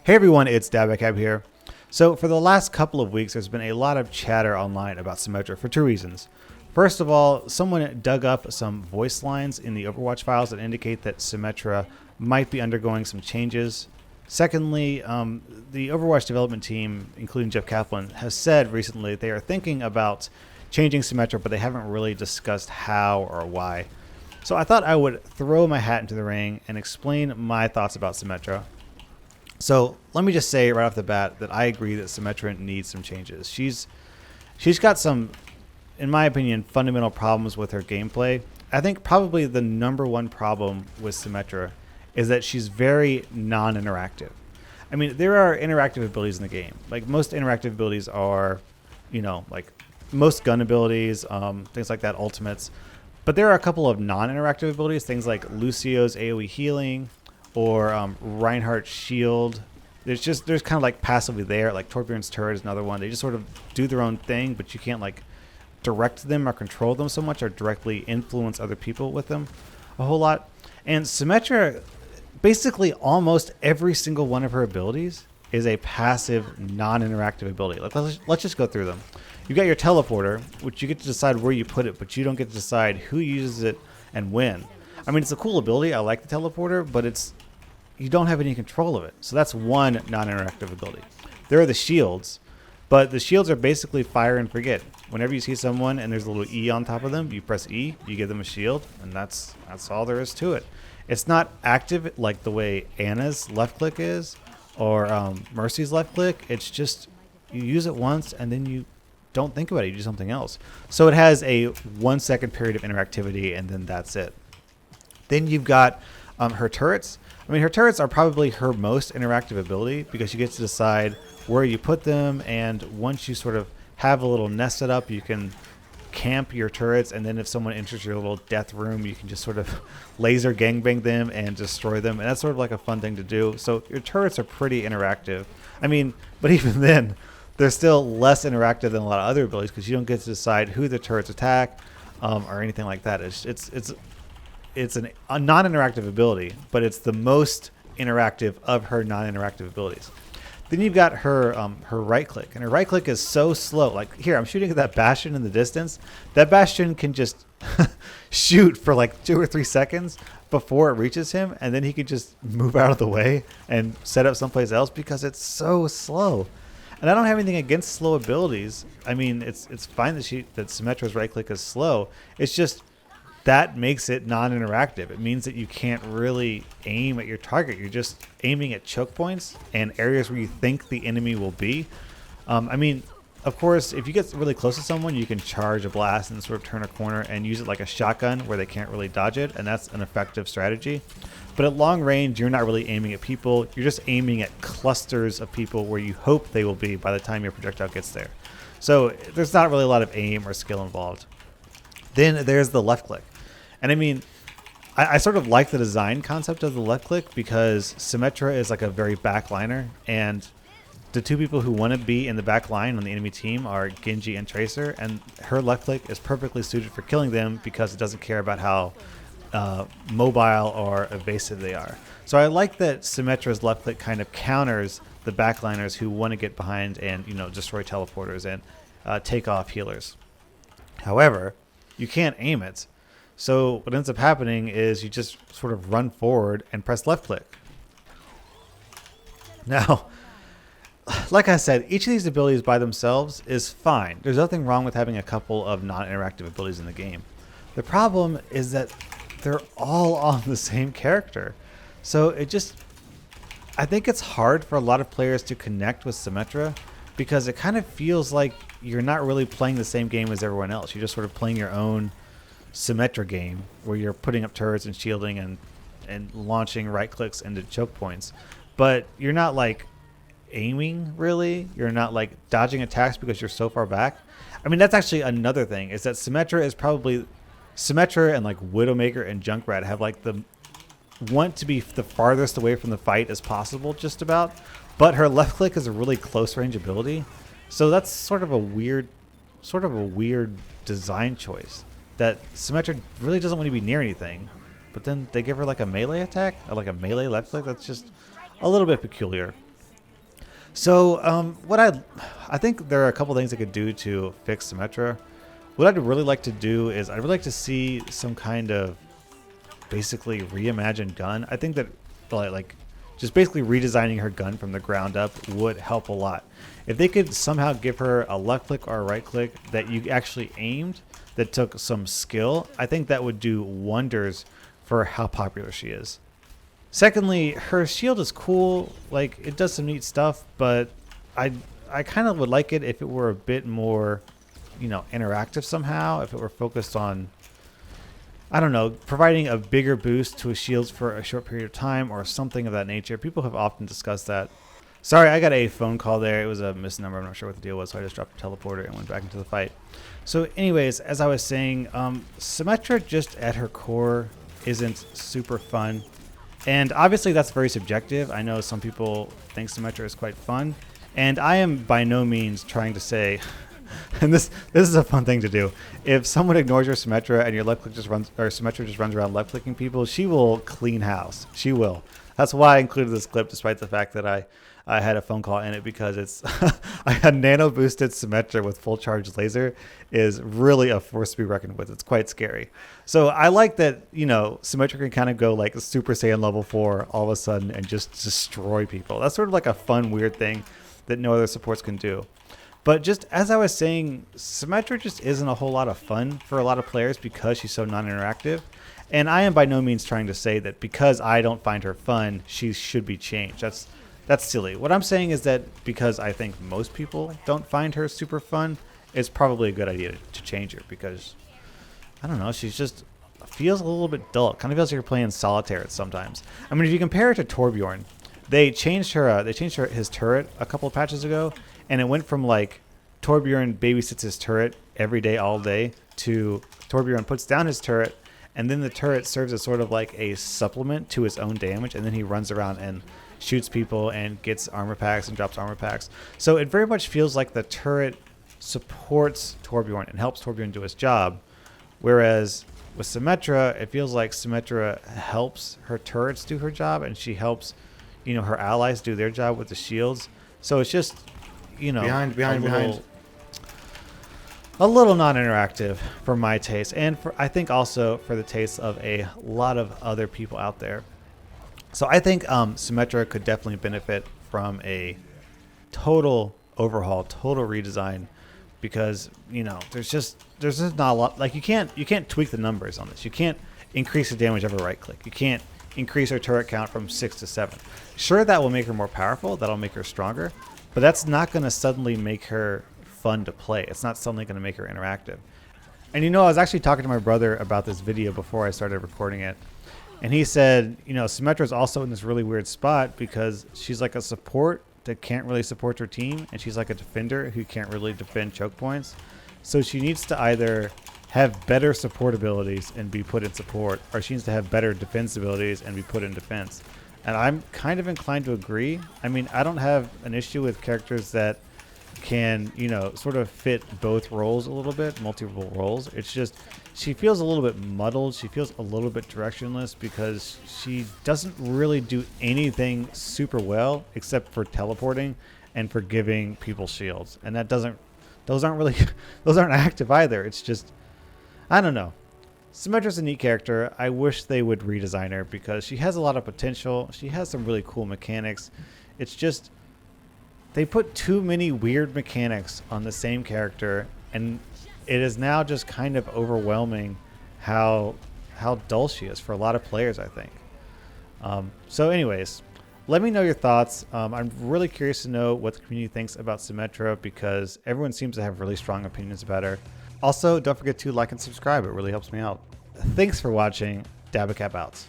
Hey everyone, it's Dabacabb here. So for the last couple of weeks, there's been a lot of chatter online about Symmetra for two reasons. First of all, someone dug up some voice lines in the Overwatch files that indicate that Symmetra might be undergoing some changes. Secondly, the Overwatch development team, including Jeff Kaplan, has said recently they are thinking about changing Symmetra, but they haven't really discussed how or why. So I thought I would throw my hat into the ring and explain my thoughts about Symmetra. So let me just say right off the bat that I agree that Symmetra needs some changes. She's got some, in my opinion, fundamental problems with her gameplay. I think probably the number one problem with Symmetra is that she's very non-interactive. I mean, there are interactive abilities in the game. Like most interactive abilities are, like most gun abilities, things like that, ultimates. But there are a couple of non-interactive abilities, things like Lucio's AoE healing, or Reinhardt's shield. There's kind of like passively there, like Torbjorn's turret is another one. They just sort of do their own thing, but you can't like direct them or control them so much or directly influence other people with them a whole lot. And Symmetra, basically almost every single one of her abilities is a passive, non-interactive ability. Like let's just go through them. You've got your teleporter, which you get to decide where you put it, but you don't get to decide who uses it and when. I mean, it's a cool ability. I like the teleporter, but you don't have any control of it. So that's one non-interactive ability. There are the shields, but the shields are basically fire and forget. Whenever you see someone and there's a little E on top of them, you press E, you give them a shield, and that's all there is to it. It's not active like the way Anna's left click is, or Mercy's left click. It's just you use it once and then you don't think about it. You do something else. So it has a 1 second period of interactivity, and then that's it. Then you've got her turrets. I mean, her turrets are probably her most interactive ability because you get to decide where you put them, and once you sort of have a little nest set up, you can camp your turrets, and then if someone enters your little death room, you can just sort of laser gangbang them and destroy them, and that's sort of like a fun thing to do. So your turrets are pretty interactive. I mean, but even then, they're still less interactive than a lot of other abilities because you don't get to decide who the turrets attack or anything like that. It's a non-interactive ability, but it's the most interactive of her non-interactive abilities. Then you've got her right click, and her right click is so slow. Like here, I'm shooting at that Bastion in the distance. That Bastion can just shoot for like 2 or 3 seconds before it reaches him, and then he can just move out of the way and set up someplace else because it's so slow. And I don't have anything against slow abilities. I mean, it's fine that Symmetra's right click is slow. It's just that makes it non-interactive. It means that you can't really aim at your target. You're just aiming at choke points and areas where you think the enemy will be. I mean, of course, if you get really close to someone, you can charge a blast and sort of turn a corner and use it like a shotgun where they can't really dodge it, and that's an effective strategy. But at long range, you're not really aiming at people. You're just aiming at clusters of people where you hope they will be by the time your projectile gets there. So there's not really a lot of aim or skill involved. Then there's the left click. And I mean, I sort of like the design concept of the left click because Symmetra is like a very backliner, and the two people who want to be in the back line on the enemy team are Genji and Tracer, and her left click is perfectly suited for killing them because it doesn't care about how mobile or evasive they are. So I like that Symmetra's left click kind of counters the backliners who want to get behind and destroy teleporters and take off healers. However, you can't aim it. So what ends up happening is you just sort of run forward and press left click. Now, like I said, each of these abilities by themselves is fine. There's nothing wrong with having a couple of non-interactive abilities in the game. The problem is that they're all on the same character. So I think it's hard for a lot of players to connect with Symmetra because it kind of feels like you're not really playing the same game as everyone else. You're just sort of playing your own Symmetra game where you're putting up turrets and shielding and launching right clicks into choke points, but you're not like aiming really. You're not like dodging attacks because you're so far back. I mean, that's actually another thing is that Symmetra and like Widowmaker and Junkrat have like want to be the farthest away from the fight as possible just about, but her left click is a really close range ability. So that's sort of a weird design choice. That Symmetra really doesn't want to be near anything, but then they give her like a melee attack or like a melee left click. That's just a little bit peculiar. So I think there are a couple things they could do to fix Symmetra. What I'd really like to do is I'd really like to see some kind of basically reimagined gun. I think that like just basically redesigning her gun from the ground up would help a lot. If they could somehow give her a left click or a right click that you actually aimed, that took some skill, I think that would do wonders for how popular she is. Secondly, her shield is cool, like it does some neat stuff, but I kind of would like it if it were a bit more, interactive somehow, if it were focused on, I don't know, providing a bigger boost to a shields for a short period of time or something of that nature. People have often discussed that. Sorry, I got a phone call there. It was a missed number. I'm not sure what the deal was, so I just dropped the teleporter and went back into the fight. So anyways, as I was saying, Symmetra just at her core isn't super fun. And obviously that's very subjective. I know some people think Symmetra is quite fun. And I am by no means trying to say, and this is a fun thing to do. If someone ignores your Symmetra and your left click just runs, or Symmetra just runs around left clicking people, she will clean house. She will. That's why I included this clip, despite the fact that I had a phone call in it, because it's I had nano boosted Symmetra with full charge laser is really a force to be reckoned with. It's quite scary. So I like that, Symmetra can kind of go like Super Saiyan level 4 all of a sudden and just destroy people. That's sort of like a fun, weird thing that no other supports can do. But just as I was saying, Symmetra just isn't a whole lot of fun for a lot of players because she's so non-interactive. And I am by no means trying to say that because I don't find her fun, she should be changed. That's silly. What I'm saying is that because I think most people don't find her super fun, it's probably a good idea to change her because, I don't know, she's just feels a little bit dull. It kind of feels like you're playing solitaire sometimes. I mean, if you compare it to Torbjorn, they changed his turret a couple of patches ago, and it went from like Torbjorn babysits his turret every day, all day, to Torbjorn puts down his turret, and then the turret serves as sort of like a supplement to his own damage, and then he runs around and shoots people and gets armor packs and drops armor packs. So it very much feels like the turret supports Torbjorn and helps Torbjorn do his job, whereas with Symmetra, it feels like Symmetra helps her turrets do her job, and she helps, her allies do their job with the shields. So it's just, behind. A little non-interactive for my taste, and I think also for the taste of a lot of other people out there. So I think Symmetra could definitely benefit from a total overhaul, total redesign, because there's just not a lot. Like you can't tweak the numbers on this. You can't increase the damage of a right click. You can't increase her turret count from 6 to 7. Sure, that will make her more powerful. That'll make her stronger, but that's not going to suddenly make her fun to play. It's not suddenly going to make her interactive. And I was actually talking to my brother about this video before I started recording it. And he said, Symmetra is also in this really weird spot because she's like a support that can't really support her team, and she's like a defender who can't really defend choke points. So she needs to either have better support abilities and be put in support, or she needs to have better defense abilities and be put in defense. And I'm kind of inclined to agree. I mean, I don't have an issue with characters that can, sort of fit both roles a little bit, multiple roles. It's just she feels a little bit muddled. She feels a little bit directionless because she doesn't really do anything super well except for teleporting and for giving people shields. And those aren't active either. It's just, I don't know. Symmetra's a neat character. I wish they would redesign her because she has a lot of potential. She has some really cool mechanics. It's just they put too many weird mechanics on the same character, and it is now just kind of overwhelming how dull she is for a lot of players, I think. So anyways, let me know your thoughts. I'm really curious to know what the community thinks about Symmetra because everyone seems to have really strong opinions about her. Also, don't forget to like and subscribe. It really helps me out. Thanks for watching. Dabacabb out.